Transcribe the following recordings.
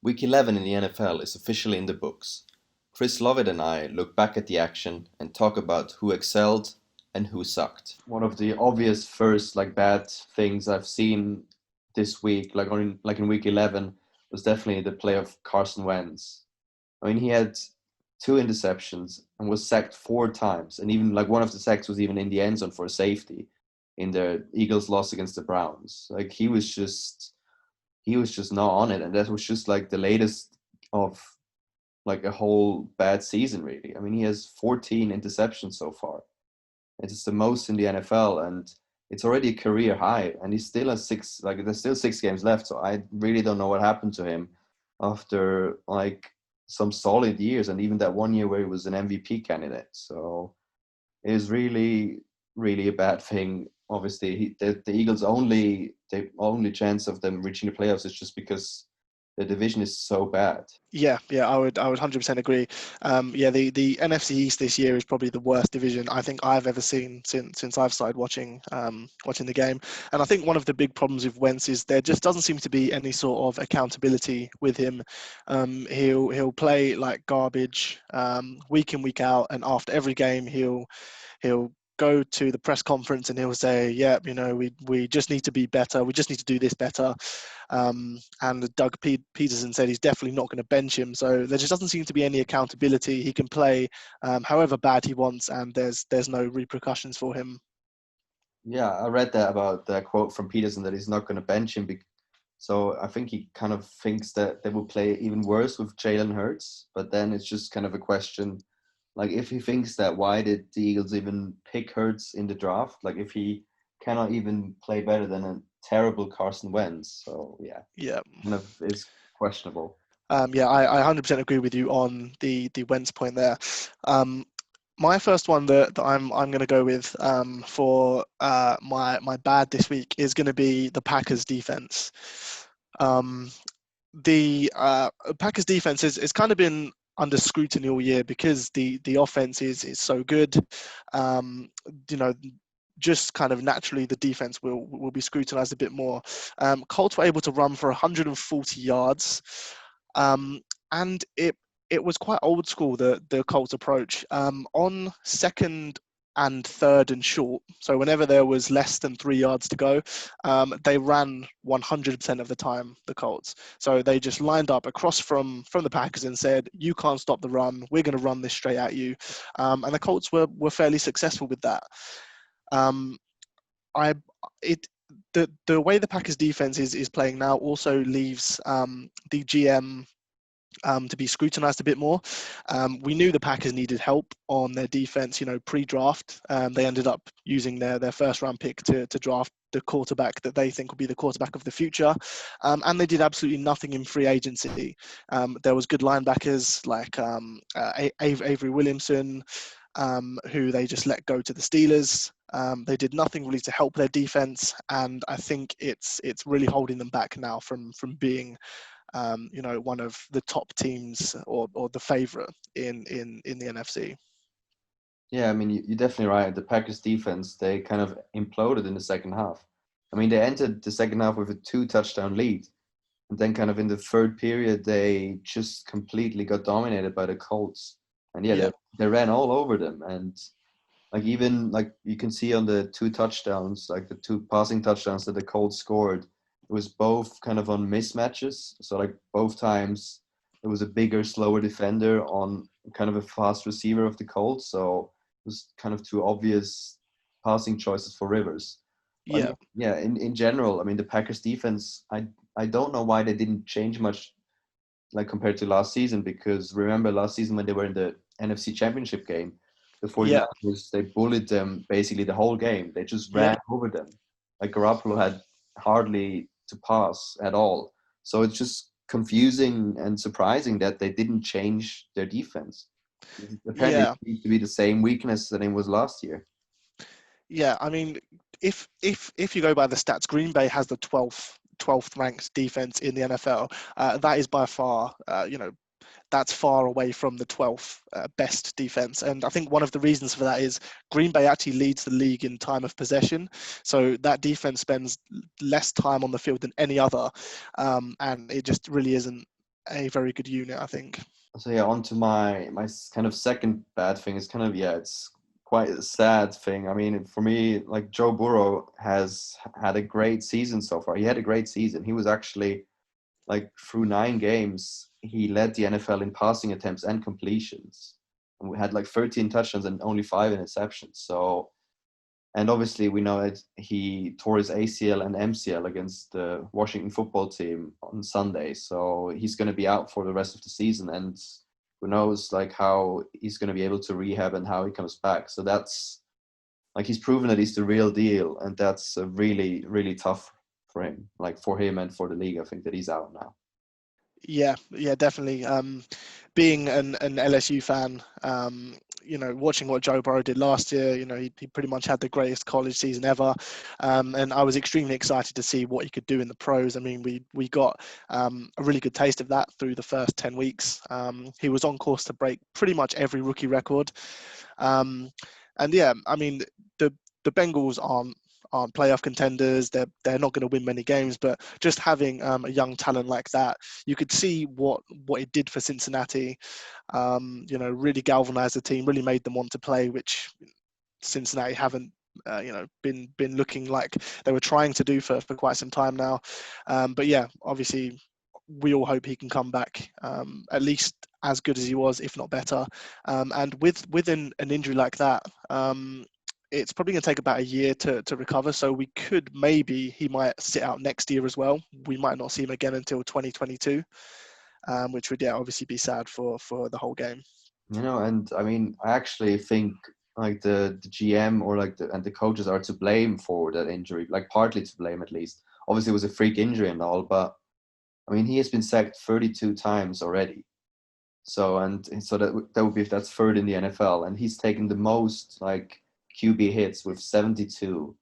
Week 11 in the NFL is officially in the books. Chris Lovitt and I look back at the action and talk about who excelled and who sucked. One of the obvious first bad things I've seen this week, in week 11, was definitely the play of Carson Wentz. I mean, he had two interceptions and was sacked four times, and even one of the sacks was even in the end zone for a safety in the Eagles' loss against the Browns. He was just not on it, and that was just the latest of a whole bad season, really. I mean, he has 14 interceptions so far. It's the most in the NFL, and it's already a career high, and he still has six. There's still 6 games left, so I really don't know what happened to him after some solid years, and even that one year where he was an MVP candidate. So it is really, really a bad thing. Obviously, the Eagles' only chance of them reaching the playoffs is just because the division is so bad. Yeah, I would 100% agree. The NFC East this year is probably the worst division I think I've ever seen since I've started watching the game. And I think one of the big problems with Wentz is there just doesn't seem to be any sort of accountability with him. He'll play like garbage week in, week out, and after every game he'll go to the press conference and he'll say, "Yeah, we just need to be better. We just need to do this better." And Doug Peterson said he's definitely not going to bench him. So there just doesn't seem to be any accountability. He can play however bad he wants, and there's no repercussions for him. Yeah, I read that about that quote from Peterson that he's not going to bench him. So I think he kind of thinks that they will play even worse with Jalen Hurts. But then it's just kind of a question, if he thinks that, why did the Eagles even pick Hurts in the draft? If he cannot even play better than a terrible Carson Wentz. So yeah, Yeah. kind of is questionable. I 100% agree with you on the Wentz point there. My first one that I'm going to go with for my bad this week is going to be the Packers defense. Um, the Packers defense is kind of been under scrutiny all year because the offense is so good. Um, you know, just kind of naturally the defense will be scrutinized a bit more. Colts were able to run for 140 yards, and it was quite old school, the Colts approach. On second and third and short, so whenever there was less than 3 yards to go, they ran 100% of the time, the Colts. So they just lined up across from the Packers and said, "You can't stop the run. We're going to run this straight at you." And the Colts were fairly successful with that. Um, I it the way the Packers defense is playing now also leaves the GM to be scrutinized a bit more. We knew the Packers needed help on their defense, pre-draft. They ended up using their first round pick to draft the quarterback that they think will be the quarterback of the future. And they did absolutely nothing in free agency. There was good linebackers like Avery Williamson, who they just let go to the Steelers. They did nothing really to help their defense, and I think it's really holding them back now from being one of the top teams or the favorite in the NFC. Yeah, I mean, you're definitely right. The Packers defense, they kind of imploded in the second half. I mean, they entered the second half with a 2-touchdown lead. And then kind of in the third period, they just completely got dominated by the Colts. And yeah, Yeah, they ran all over them. And even you can see on the two touchdowns, the two passing touchdowns that the Colts scored, it was both kind of on mismatches. So both times it was a bigger, slower defender on kind of a fast receiver of the Colts. So it was kind of two obvious passing choices for Rivers. But yeah, yeah, in general, I mean the Packers defense, I don't know why they didn't change much compared to last season, because remember last season when they were in the NFC Championship game, the yeah, 49ers, they bullied them basically the whole game. They just yeah. ran over them. Garoppolo had hardly to pass at all. So it's just confusing and surprising that they didn't change their defense. Apparently, it Yeah, needs to be the same weakness that it was last year. yeah. I mean, if you go by the stats, Green Bay has the 12th ranked defense in the NFL. That is by far, that's far away from the 12th best defense. And I think one of the reasons for that is Green Bay actually leads the league in time of possession. So that defense spends less time on the field than any other. And it just really isn't a very good unit, I think. So yeah, on to my kind of second bad thing is kind of, yeah, it's quite a sad thing. I mean, for me, like Joe Burrow has had a great season so far. He had a great season. He was actually like through 9 games, he led the NFL in passing attempts and completions. And we had like 13 touchdowns and only 5 interceptions. So, and obviously we know that he tore his ACL and MCL against the Washington football team on Sunday. So he's going to be out for the rest of the season. And who knows like how he's going to be able to rehab and how he comes back. So that's like, he's proven that he's the real deal. And that's really, really tough for him, like for him and for the league. I think that he's out now. Yeah, definitely. Being an LSU fan, watching what Joe Burrow did last year, he pretty much had the greatest college season ever, and I was extremely excited to see what he could do in the pros. I mean, we got a really good taste of that through the first 10 weeks. He was on course to break pretty much every rookie record, and yeah, I mean the Bengals aren't playoff contenders. They're not going to win many games, but just having a young talent like that, you could see what it did for Cincinnati. Really galvanized the team, really made them want to play, which Cincinnati haven't been looking like they were trying to do for quite some time now. But yeah, obviously we all hope he can come back at least as good as he was, if not better. And with an injury like that, it's probably going to take about a year to recover. So he might sit out next year as well. We might not see him again until 2022, which would obviously be sad for the whole game. And I mean, I actually think like the GM or like the coaches are to blame for that injury, like partly to blame at least. Obviously, it was a freak injury and all, but I mean, he has been sacked 32 times already. So that's third in the NFL, and he's taken the most like QB hits with 72,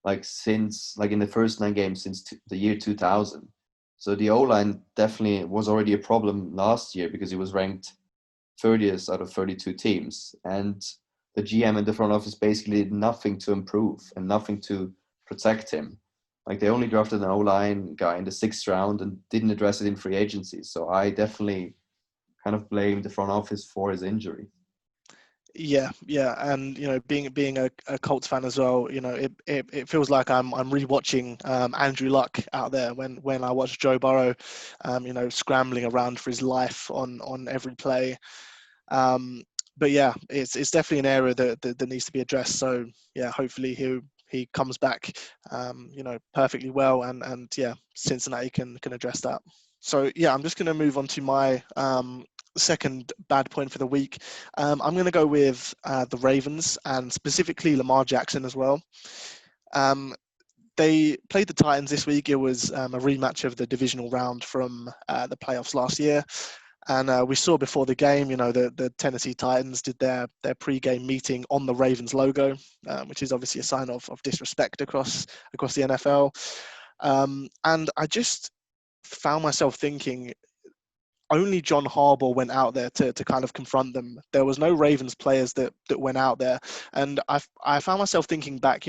like since like in the first 9 games since the year 2000. So the O-line definitely was already a problem last year because he was ranked 30th out of 32 teams, and the GM and the front office basically did nothing to improve and nothing to protect him. Like they only drafted an O-line guy in the 6th round and didn't address it in free agency. So I definitely kind of blame the front office for his injury. Yeah, and being a Colts fan as well, it feels like I'm rewatching Andrew Luck out there when I watch Joe Burrow, scrambling around for his life on every play. But yeah, it's definitely an area that needs to be addressed. So yeah, hopefully he comes back, perfectly well, and yeah, Cincinnati can address that. So yeah, I'm just going to move on to my second bad point for the week. I'm going to go with the Ravens and specifically Lamar Jackson as well. They played the Titans this week. It was a rematch of the divisional round from the playoffs last year. And we saw before the game, the Tennessee Titans did their pre-game meeting on the Ravens logo, which is obviously a sign of disrespect across the NFL. And I just found myself thinking, only John Harbaugh went out there to kind of confront them. There was no Ravens players that went out there. And I found myself thinking back,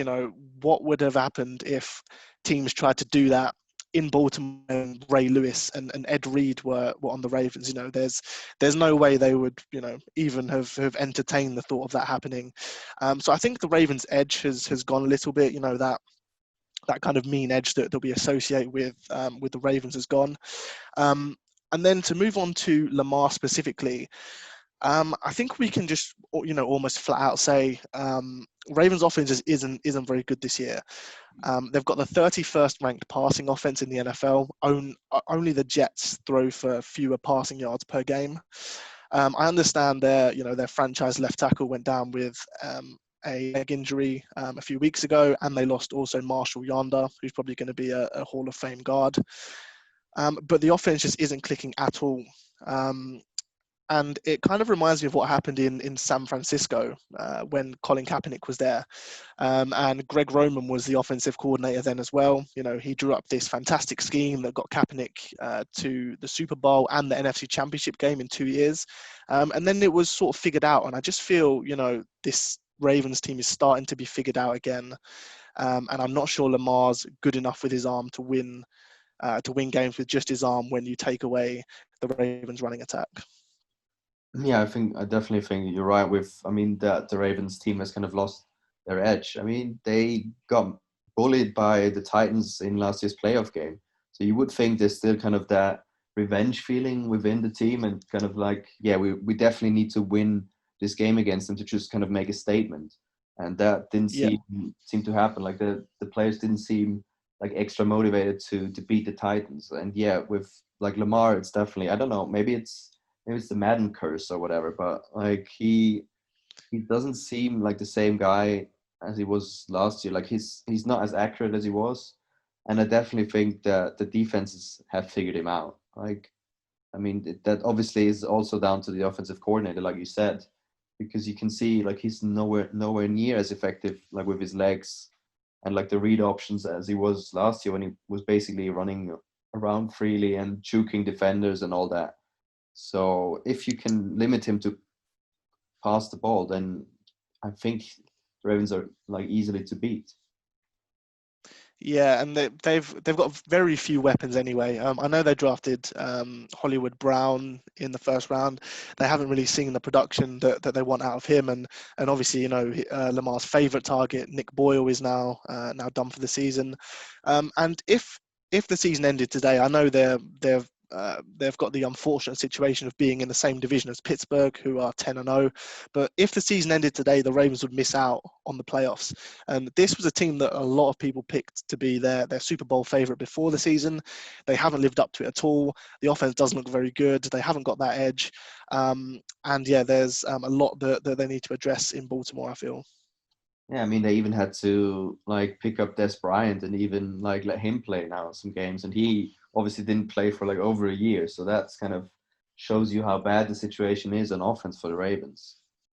what would have happened if teams tried to do that in Baltimore and Ray Lewis and Ed Reed were on the Ravens? There's no way they would, even have entertained the thought of that happening. So I think the Ravens edge has gone a little bit, that kind of mean edge that we associate with the Ravens has gone. And then to move on to Lamar specifically, I think we can just, almost flat out say Ravens offense isn't very good this year. They've got the 31st ranked passing offense in the NFL. Only the Jets throw for fewer passing yards per game. I understand their franchise left tackle went down with a leg injury a few weeks ago, and they lost also Marshall Yonder, who's probably going to be a Hall of Fame guard. But the offense just isn't clicking at all. And it kind of reminds me of what happened in San Francisco when Colin Kaepernick was there. And Greg Roman was the offensive coordinator then as well. He drew up this fantastic scheme that got Kaepernick to the Super Bowl and the NFC Championship game in 2 years. And then it was sort of figured out. And I just feel, this Ravens team is starting to be figured out again. And I'm not sure Lamar's good enough with his arm to win to win games with just his arm when you take away the Ravens' running attack. Yeah, I definitely think you're right with, I mean, that the Ravens team has kind of lost their edge. I mean, they got bullied by the Titans in last year's playoff game. So you would think there's still kind of that revenge feeling within the team and kind of like, yeah, we definitely need to win this game against them to just kind of make a statement. And that didn't Yeah. seem to happen. Like the players didn't seem like extra motivated to beat the Titans. And yeah, with like Lamar, it's definitely, I don't know, maybe it's the Madden curse or whatever, but like he doesn't seem like the same guy as he was last year. Like he's not as accurate as he was, and I definitely think that the defenses have figured him out. Like, I mean, that obviously is also down to the offensive coordinator, like you said, because you can see like he's nowhere near as effective like with his legs and like the read options as he was last year when he was basically running around freely and juking defenders and all that. So if you can limit him to pass the ball, then I think the Ravens are like easily to beat. Yeah, and they've got very few weapons anyway. I know they drafted Hollywood Brown in the first round. They haven't really seen the production that they want out of him, and obviously Lamar's favorite target, Nick Boyle, is now done for the season. And if the season ended today, I know they've got the unfortunate situation of being in the same division as Pittsburgh, who are 10-0. But if the season ended today, the Ravens would miss out on the playoffs. And this was a team that a lot of people picked to be their Super Bowl favorite before the season. They haven't lived up to it at all. The offense doesn't look very good. They haven't got that edge. And yeah, there's a lot that they need to address in Baltimore, I feel. Yeah, I mean they even had to like pick up Des Bryant and even like let him play now some games, and he obviously didn't play for like over a year. So that's kind of shows you how bad the situation is on offense for the Ravens.